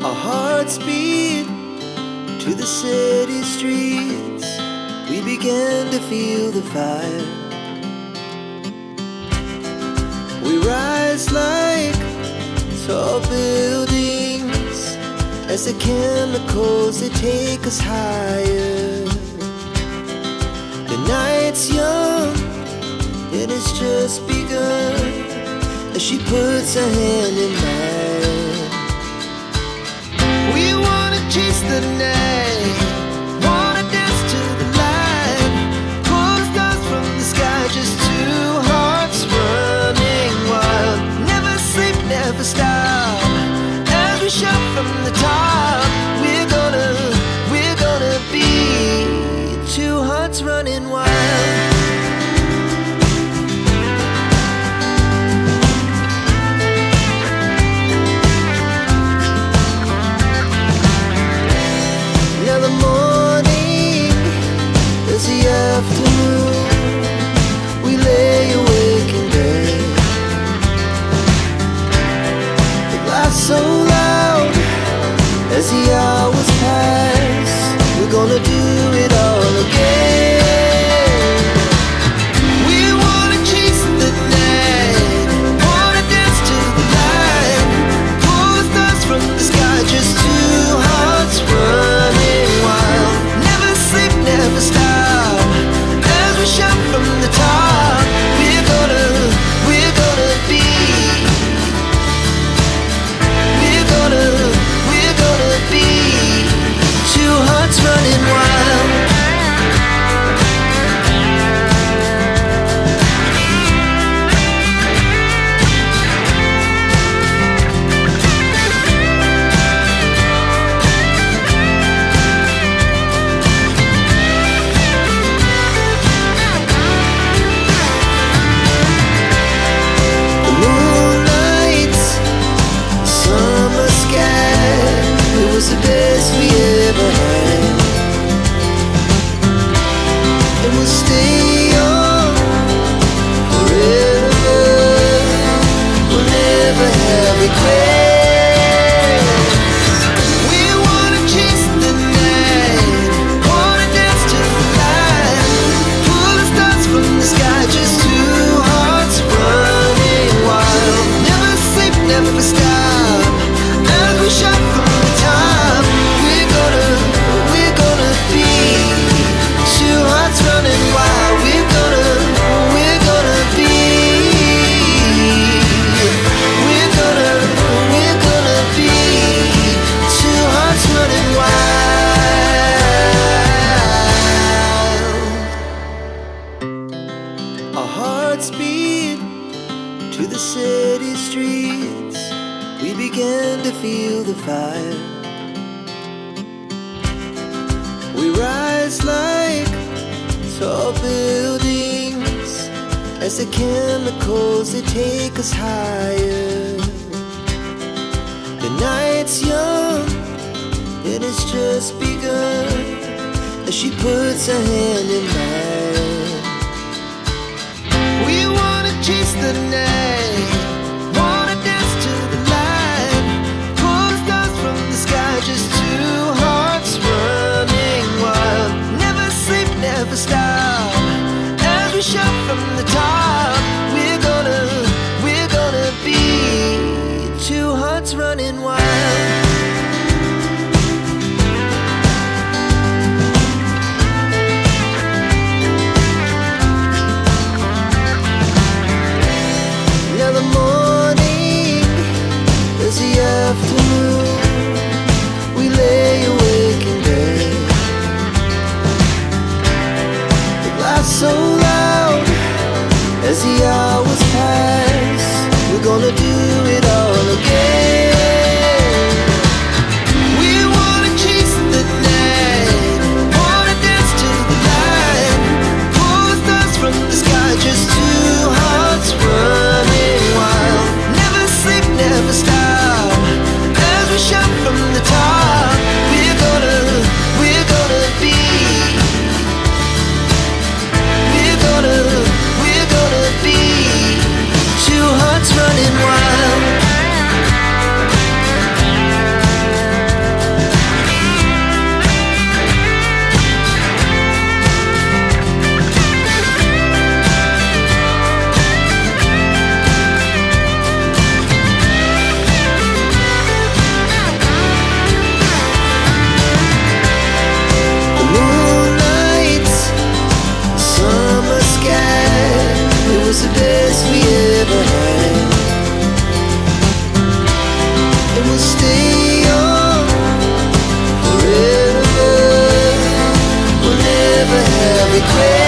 Our hearts beat to the city streets. We began to feel the fire. We rise like tall buildings as the chemicals, they take us higher. The night's young, it has just begun, as she puts her hand in mine. We wanna chase the night, wanna dance to the light, pull the stars from the sky, just two hearts running wild. Never sleep, never stop, as we shout from the top. We're gonna be two hearts running wild. Now the morning is the afternoon. We lay awake in bed. The laughs so loud as the hours pass. We're gonna do it all again. We wanna chase the night, wanna dance to the light, pull the stars from the sky, just two hearts running wild. Never sleep, never stop, as we shout from the top. We're gonna be, we're gonna be two hearts running wild. The moonlight, summer sky, it was the best we ever had. And we'll stay on forever. We'll never have regrets. We wanna chase the night, wanna dance to the light, pull the stars from the sky, just two hearts running wild. Never sleep, never stop, as we shout from the top. We're gonna be two hearts running wild. We're gonna be, we're gonna be two hearts running wild. Our hearts beat to the city streets. We began to feel the fire. We rise like tall buildings as the chemicals, they take us higher. The night's young, it has just begun, as she puts her hand in mine. We wanna chase the night, wanna dance to the light, pull the stars from the sky, just two hearts running wild. Never sleep, never stop, as we shout from the top. We're gonna be two hearts running wild. Now the morning is the afternoon. We lay awake in bed. The laughs so loud as the hours pass. We're gonna do it all again. we'll stay young forever. We'll never have regrets.